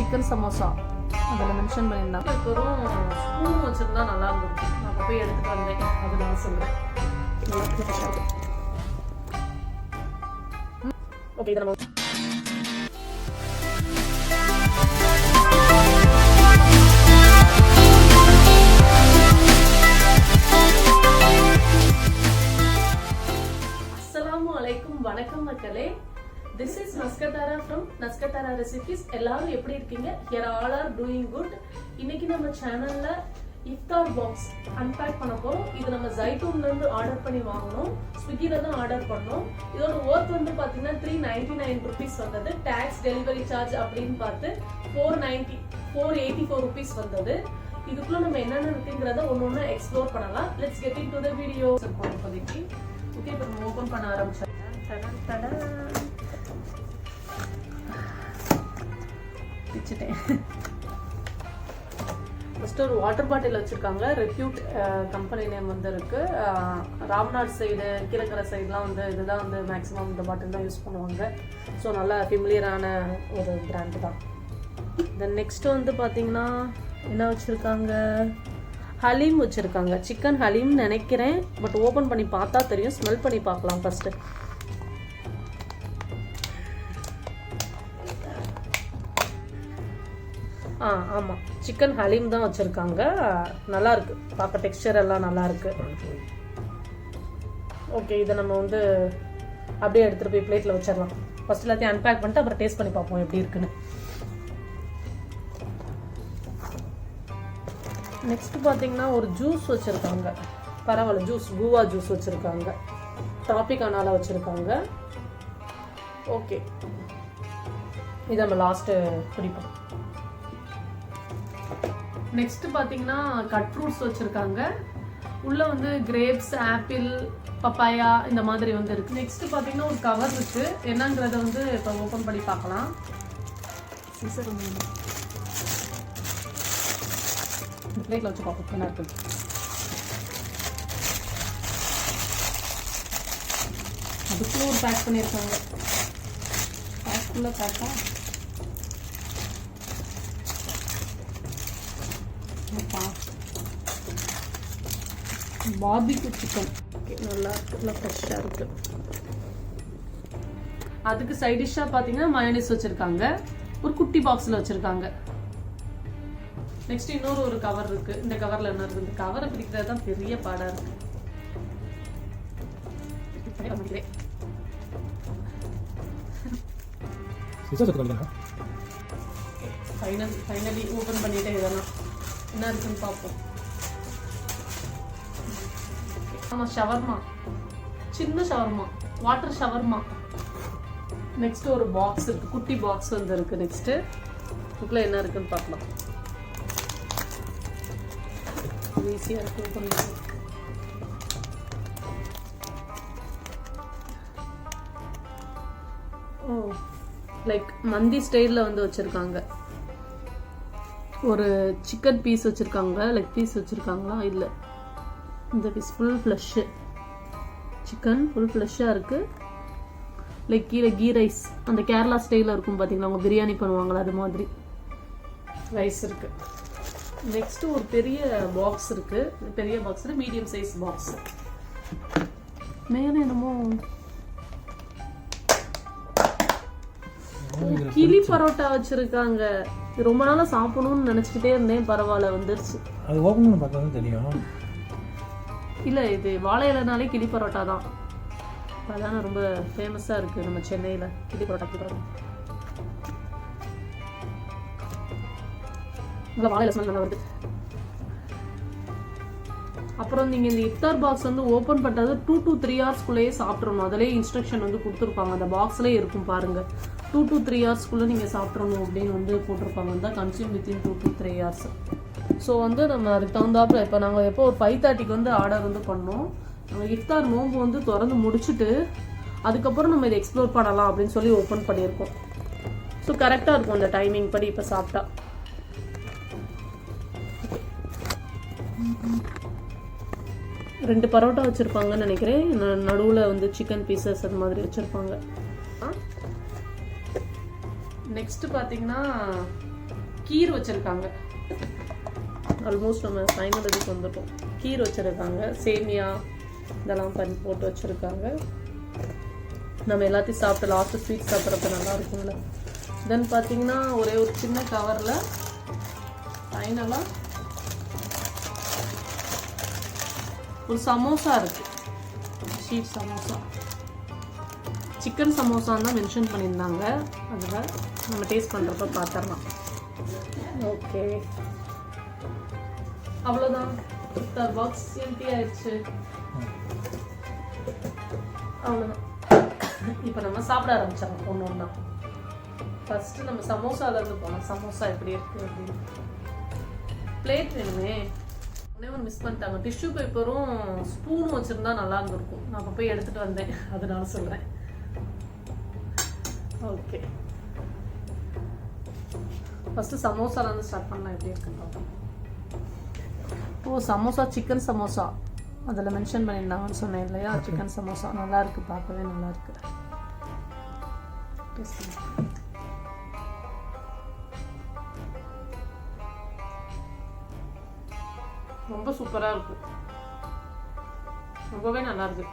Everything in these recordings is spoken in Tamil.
சிக்கன் சமோசா அதில் மென்ஷன் பண்ணியிருந்தாங்க. வெறும் ஸ்பூன் வச்சுருந்தா நல்லா இருந்திருக்கும். நான் போய் எடுத்துகிட்டு வந்தேன், அது நான் சொல்கிறேன். ஓகே, இதை நம்ம வணக்கம் மக்களே. This is nASKath from nASKath recipes. எல்லாரும் எப்படி இருக்கீங்க? Here all are doing good. இன்னைக்கு நம்ம சேனல்ல Ifthar box unpack பண்ண போறோம். இது நம்ம Zaitoonல இருந்து ஆர்டர் பண்ணி வாங்குனோம். ஸ்விக்கில தான் ஆர்டர் பண்ணோம். இதோட worth வந்து பாத்தீங்கன்னா 399 rupees வந்தது. tax delivery charge அப்படின்னு பார்த்து 484 rupees வந்தது. இதுக்குள்ள நம்ம என்னென்ன இருக்குங்கறத ஒவ்வொண்ணா எக்ஸ்ப்ளோர் பண்ணலாம். Let's get into the video. இப்போதைக்கு ஓகே, இப்போ நம்ம ஓபன் பண்ண ஆரம்பிச்சோம். ஃபர்ஸ்ட் ஒரு வாட்டர் பாட்டில் வச்சிருக்காங்க. ரெப்யூட் கம்பெனி நேம் வந்து இருக்கு. ராம்நாத் சைடு, கீழக்கரை சைடுலாம் வந்து இதுதான் வந்து மேக்ஸிமம் இந்த பாட்டில் தான் யூஸ் பண்ணுவாங்க. ஸோ நல்லா ஃபெமிலியரான ஒரு பிராண்டு தான். தென் நெக்ஸ்ட் வந்து பார்த்தீங்கன்னா என்ன வச்சுருக்காங்க, ஹலீம் வச்சுருக்காங்க. சிக்கன் ஹலீம் நினைக்கிறேன், பட் ஓப்பன் பண்ணி பார்த்தா தெரியும். ஸ்மெல் பண்ணி பார்க்கலாம் ஃபஸ்ட்டு. ஆமாம், சிக்கன் ஹலீம் தான் வச்சுருக்காங்க. நல்லா இருக்கு பார்க்க, டெக்ஸ்சர் எல்லாம் நல்லா இருக்கு. ஓகே, இதை நம்ம வந்து அப்படியே எடுத்துகிட்டு போய் பிளேட்டில் வச்சிடலாம். ஃபர்ஸ்ட் எல்லாத்தையும் அன்பேக் பண்ணிட்டு அப்புறம் டேஸ்ட் பண்ணி பார்ப்போம் எப்படி இருக்குன்னு. நெக்ஸ்ட் பார்த்தீங்கன்னா ஒரு ஜூஸ் வச்சுருக்காங்க. பரவாயில்ல, ஜூஸ் கூவா ஜூஸ் வச்சுருக்காங்க. ட்ராபிகானால வச்சுருக்காங்க. ஓகே, இதை நம்ம லாஸ்ட்டு குடிப்போம். நெக்ஸ்ட் பார்த்தீங்கன்னா கட் ஃப்ரூட்ஸ் வச்சுருக்காங்க. உள்ள வந்து கிரேப்ஸ், ஆப்பிள், பப்பாயா இந்த மாதிரி வந்து இருக்கு. நெக்ஸ்ட் பார்த்தீங்கன்னா ஒரு கவர் இருக்கு. என்னங்கிறத வந்து இப்போ ஓப்பன் பண்ணி பார்க்கலாம். பிளேட்ல வச்சு பார்ப்போம் என்ன இருக்கு. அதுக்குள்ள ஒரு பேக் பண்ணியிருக்காங்க. பேக்குள்ள பேக்கா பார்பிக்யூ சிக்கன். ஓகே, நல்லா இருக்கு, நல்லா ஃப்ரெஷ்ஷாக இருக்கு. அதுக்கு சைட் டிஷ்ஷாக பார்த்தீங்கன்னா மயோனைஸ் வச்சுருக்காங்க. ஒரு குட்டி பாக்ஸில் வச்சுருக்காங்க. நெக்ஸ்ட் இன்னொரு ஒரு கவர் இருக்கு. இந்த கவரில் என்ன இருக்கு? இந்த கவரை பிடிக்கிறது தான் பெரிய பாடாக இருக்கு. ஃபைனலி ஓப்பன் பண்ணிட்டே இதெல்லாம் என்ன இருக்குன்னு பார்ப்போம். ஆமாம், ஷவர்மா, சின்ன ஷவர்மா, வாட்டர் ஷவர்மா. நெக்ஸ்ட் ஒரு பாக்ஸ் இருக்கு, குட்டி பாக்ஸ் வந்து இருக்கு. நெக்ஸ்ட் இதுக்குள்ள என்ன இருக்குன்னு பார்க்கலாம். ஈஸியாக இருக்கு. ஓ, லைக் மந்தி ஸ்டைலில் வந்து வச்சுருக்காங்க. ஒரு சிக்கன் பீஸ் வச்சுருக்காங்க, லெக் பீஸ் வச்சுருக்காங்களா? இல்லை, இந்த piece full flesh chicken, full ஃப்ளஷ்ஷாக இருக்குது. லைக் கீழே கீ ரைஸ், அந்த கேரளா ஸ்டைலில் இருக்கும் பார்த்தீங்களா, அவங்க பிரியாணி பண்ணுவாங்களா அது மாதிரி ரைஸ் இருக்குது. நெக்ஸ்ட் ஒரு பெரிய பாக்ஸ் இருக்கு. பெரிய பாக்ஸ்ல மீடியம் சைஸ் பாக்ஸ். மேலே என்னமோ கிளி பரோட்டா வச்சிருக்காங்க. ரொம்ப நாளா சாப்பிடணும்னு நினைச்சுக்கிட்டே இருந்தேன். பரவாயில்ல, வந்துருச்சு. அது ஓபன் பண்ணி பார்த்தா தான் தெரியும். இல்ல, இது வாழை இலைனாலே கிளி பரோட்டா தான். அதான ரொம்ப ஃபேமஸா இருக்கு நம்ம சென்னையில கிளி பரோட்டா. வாழையில ஸ்மெல் நல்லா வருது. அப்புறம் நீங்க இந்த இஃப்தார் பாக்ஸ் வந்து ஓபன் பண்றது 2 to 3 ஹவர்ஸ்க்குள்ளேயே சாப்பிடணும். அதிலேயே இன்ஸ்ட்ரக்ஷன் வந்து கொடுத்துருப்பாங்க. அந்த பாக்ஸ்லேயே இருக்கும் பாருங்க. 2 to 3 ஹவர்ஸ்க்குள்ள நீங்க சாப்பிடணும் அப்படின்னு வந்து போட்டிருப்பாங்க. தான் consume within 2 to 3 hours. So வந்து நம்ம அதுக்கு தகுந்தாப்புல இப்போ நாங்கள் எப்போ ஒரு 5:30க்கு வந்து ஆர்டர் வந்து பண்ணோம். இஃப்தார் நோம்பு வந்து திறந்து முடிச்சுட்டு அதுக்கப்புறம் நம்ம இதை எக்ஸ்ப்ளோர் பண்ணலாம் அப்படின்னு சொல்லி ஓப்பன் பண்ணியிருக்கோம். ஸோ கரெக்டாக இருக்கும் அந்த டைமிங் படி இப்போ சாப்பிட்டா. ரெண்டு பரோட்டா வச்சுருப்பாங்கன்னு நினைக்கிறேன். நடுவில் வந்து சிக்கன் பீசஸ் அது மாதிரி வச்சுருப்பாங்க. நெக்ஸ்ட் பார்த்தீங்கன்னா கீர் வச்சுருக்காங்க. ஆல்மோஸ்ட் நம்ம ஃபைனல் இதுக்கு வந்துட்டோம். கீர் வச்சுருக்காங்க, சேமியா இதெல்லாம் பண்ணி போட்டு வச்சுருக்காங்க. நம்ம எல்லாத்தையும் சாப்பிட்டு லாஸ்ட்டு ஸ்வீட் சாப்பிட்றப்ப நல்லா இருக்கும்ல. தென் பார்த்தீங்கன்னா ஒரே ஒரு சின்ன கவரில் ஃபைனலாக ஒரு சமோசா இருக்குது. ஷீட் சமோசா, சிக்கன் சமோசான்னு தான் மென்ஷன் பண்ணியிருந்தாங்க. அதில் நம்ம டேஸ்ட் பண்ணுறப்ப பார்த்துடலாம். ஓகே, அவ்வளோதான். இஃப்தார் பாக்ஸ் எம்டி ஆயிடுச்சு. அவ்வளோதான். இப்போ நம்ம சாப்பிட ஆரம்பிச்சிடலாம் ஒன்று ஒன்றா. ஃபஸ்ட்டு நம்ம சமோசாலேருந்து போகலாம். சமோசா எப்படி இருக்குது அப்படின்னு. பிளேட் வேணுமே, ஒன்றே ஒன்று மிஸ் பண்ணிட்டாங்க. டிஷ்யூ பேப்பரும் ஸ்பூனும் வச்சுருந்தா நல்லா இருந்திருக்கும். நான் அப்போ போய் எடுத்துகிட்டு வந்தேன், அதனால சொல்கிறேன். ஓகே, ஃபஸ்ட்டு சமோசாலேருந்து ஸ்டார்ட் பண்ணலாம். எப்படி இருக்குன்னு பார்ப்போம். ஓ, சமோசா சிக்கன் சமோசா அதில் மென்ஷன் பண்ணியிருந்தாங்கன்னு சொன்னேன் இல்லையா? சிக்கன் சமோசா நல்லா இருக்கு, பார்க்கவே நல்லா இருக்கு. ரொம்ப சூப்பராக இருக்கு, ரொம்பவே நல்லா இருக்கு.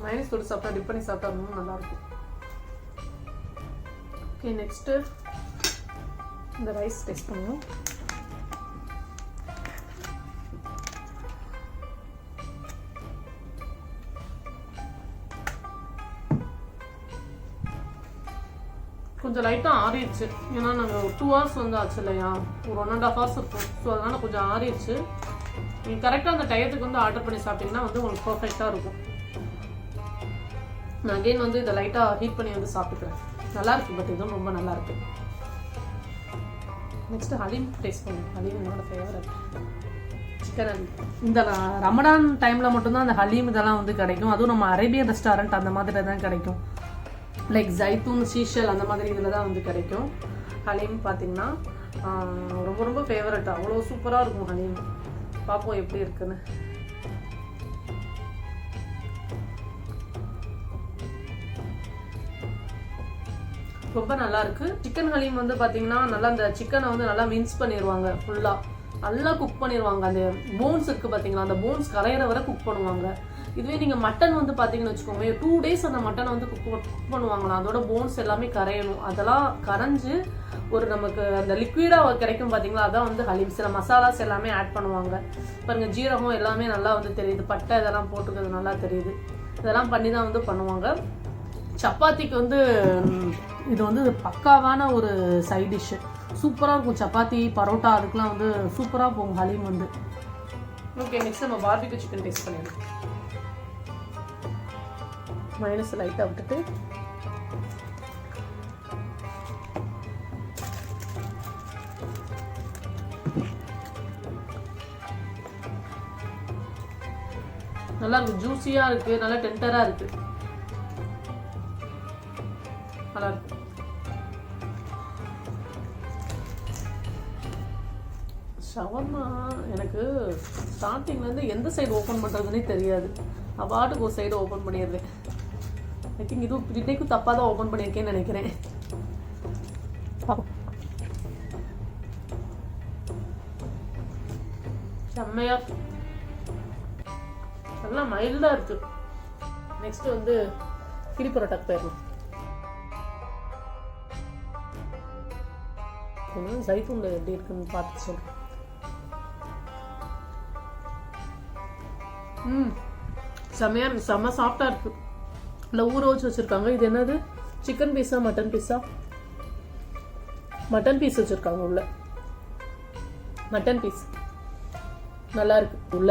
மைனஸ் தொட்டு சாப்பிட்டா, டிப் பண்ணி சாப்பிட்டா ரொம்ப நல்லா இருக்கும். ஓகே, நெக்ஸ்ட்டு இந்த ரைஸ் டேஸ்ட் பண்ணுவோம். கொஞ்சம் லைட்டாக ஆறிடுச்சு. ஏன்னா நாங்கள் 2 hours வந்து ஆச்சு இல்லையா, ஒரு 1.5 hours இருக்கும். ஸோ அதனால் கொஞ்சம் ஆறிடுச்சு. நீங்கள் கரெக்டாக அந்த டயத்துக்கு வந்து ஆர்டர் பண்ணி சாப்பிட்டீங்கன்னா வந்து உங்களுக்கு பர்ஃபெக்டாக இருக்கும். நான் அகெயின் வந்து இதை லைட்டாக ஹீட் பண்ணி வந்து சாப்பிட்டுக்கிறேன். நல்லா இருக்கு, பட் இதுவும் ரொம்ப நல்லா இருக்கு. நெக்ஸ்ட் ஹலீம் டேஸ்ட் பண்ணுவோம். ஹலீம் என்னோட ஃபேவரட். சிக்கன் ஹலீம். இந்த ரமடான் டைமில் மட்டும்தான் அந்த ஹலீம் இதெல்லாம் வந்து கிடைக்கும். அதுவும் நம்ம அரேபியன் ரெஸ்டாரண்ட் அந்த மாதிரி தான் கிடைக்கும். லைக் ஜைத்தூன், சீஷல் அந்த மாதிரி இதில் தான் வந்து கிடைக்கும். ஹலீம் பார்த்தீங்கன்னா ரொம்ப ரொம்ப ஃபேவரட். அவ்வளோ சூப்பராக இருக்கும் ஹலீம். பார்ப்போம் எப்படி இருக்குன்னு. ரொம்ப நல்லா இருக்கு. சிக்கன் ஹலீம் வந்து பார்த்தீங்கன்னா நல்லா அந்த சிக்கனை வந்து நல்லா மின்ஸ் பண்ணிடுவாங்க. ஃபுல்லாக நல்லா குக் பண்ணிடுவாங்க. அந்த போன்ஸ் இருக்குது பார்த்தீங்களா, அந்த போன்ஸ் கரையிற வரை குக் பண்ணுவாங்க. இதுவே நீங்கள் மட்டன் வந்து பார்த்தீங்கன்னு வச்சுக்கோங்க, 2 days அந்த மட்டனை வந்து குக் பண்ணுவாங்களாம். அதோட போன்ஸ் எல்லாமே கரையணும். அதெல்லாம் கரைஞ்சு ஒரு நமக்கு அந்த லிக்விடாக கிடைக்கும் பார்த்தீங்களா, அதான் வந்து ஹலீம். சில மசாலாஸ் எல்லாமே ஆட் பண்ணுவாங்க பாருங்க. ஜீரகம் எல்லாமே நல்லா வந்து தெரியுது, பட்டை இதெல்லாம் போட்டுக்கிறது நல்லா தெரியுது. இதெல்லாம் பண்ணி தான் வந்து பண்ணுவாங்க. சப்பாத்திக்கு வந்து இது வந்து பக்காவான ஒரு சைட் டிஷ்ஷு. சூப்பராக இருக்கும். சப்பாத்தி, பரோட்டா அதுக்கெலாம் வந்து சூப்பராக போகும் ஹலீம் வந்து. ஓகே, நெக்ஸ்ட் நம்ம பார்பிக்யூ சிக்கன் டேஸ்ட் பண்ணிடலாம். மைனஸ் லைட்டாக விட்டுட்டு நல்லா இருக்கு. ஜூஸியாக இருக்கு, நல்லா டெண்டராக இருக்கு, நல்லா இருக்கு. ஷவர்மா எனக்கு ஸ்டார்டிங்லேருந்து எந்த சைடு ஓப்பன் பண்ணுறதுனே தெரியாது. அவாட்டுக்கு ஒரு சைடு ஓப்பன் பண்ணிடுறேன். ஐ திங்க் இதுவும் இன்னைக்கும் தப்பாக தான் ஓப்பன் பண்ணியிருக்கேன்னு நினைக்கிறேன். செம்மையா நல்லா மைல்டாக இருக்கு. நெக்ஸ்ட் வந்து கிளி பரோட்டாக்கு போயிடலாம். ஜைத்தூன்ல எப்படி இருக்குன்னு பார்த்து சொல்றேன். செம்மையா இருக்கு, செம்ம சாஃப்டா இருக்கு. இல்லை ஊற வச்சு வச்சிருக்காங்க. இது என்னது, சிக்கன் பீஸா மட்டன் பீஸா? மட்டன் பீஸ் வச்சிருக்காங்க உள்ள. மட்டன் பீஸ் நல்லா இருக்கு. உள்ள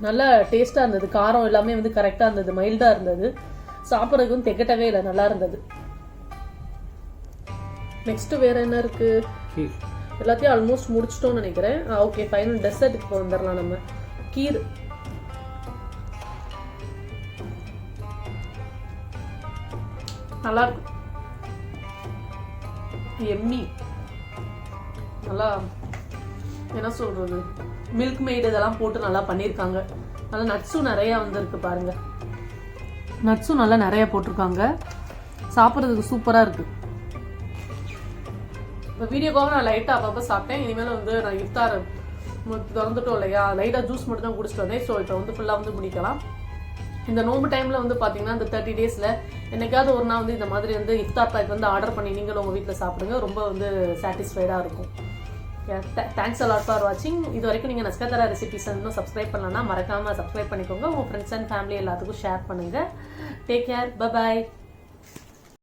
நல்லா டேஸ்டா இருந்தது. காரம் எல்லாமே வந்து கரெக்டா இருந்தது, மைல்டா இருந்தது. சாப்பிட்றதுக்கு வந்து தெக்கட்டவே இல்லை, நல்லா இருந்தது. நெக்ஸ்ட் வேற என்ன இருக்கு? எல்லாத்தையும் ஆல்மோஸ்ட் முடிச்சிட்டோம்னு நினைக்கிறேன். ஓகே, ஃபைனல் டெசர்ட்டுக்கு வந்துடலாம் நம்ம. கீர் நல்லா இருக்கு, எம்மி. நல்லா என்ன சொல்றது, மில்க் மெய்டு இதெல்லாம் போட்டு நல்லா பண்ணியிருக்காங்க. நல்லா நட்ஸும் நிறையா வந்துருக்கு பாருங்க. நட்ஸும் நல்லா நிறையா போட்டிருக்காங்க. சாப்பிட்றதுக்கு சூப்பராக இருக்கு. இப்போ வீடியோக்காக நான் லைட்டாக அப்பப்போ சாப்பிட்டேன். இனிமேல் வந்து நான் இஃப்தார் திறந்துட்டோம் இல்லையா, லைட்டாக ஜூஸ் மட்டும் தான் குடிச்சிட்டு வந்தேன். ஸோ இப்போ வந்து ஃபுல்லாக வந்து முடிக்கலாம். இந்த நோம்பு டைமில் வந்து பார்த்தீங்கன்னா இந்த 30 டேஸில் என்னைக்காவது ஒரு நாள் வந்து இந்த மாதிரி வந்து இஃப்தார் பேக் வந்து ஆர்டர் பண்ணி நீங்களும் உங்கள் வீட்டில் சாப்பிடுங்க. ரொம்ப வந்து சாட்டிஸ்ஃபைடாக இருக்கும். தேங்க்ஸ் அலாட் ஃபார் வாட்சிங். இது வரைக்கும் நீங்கள் நஸ்கத் ரெசிபிஸ் இன்னும் சப்ஸ்கிரைப் பண்ணலன்னா மறக்காமல் சப்ஸ்கிரைப் பண்ணிக்கோங்க. உங்கள் ஃப்ரெண்ட்ஸ் அண்ட் ஃபேமிலி எல்லாத்துக்கும் ஷேர் பண்ணுங்கள். Take care. பை.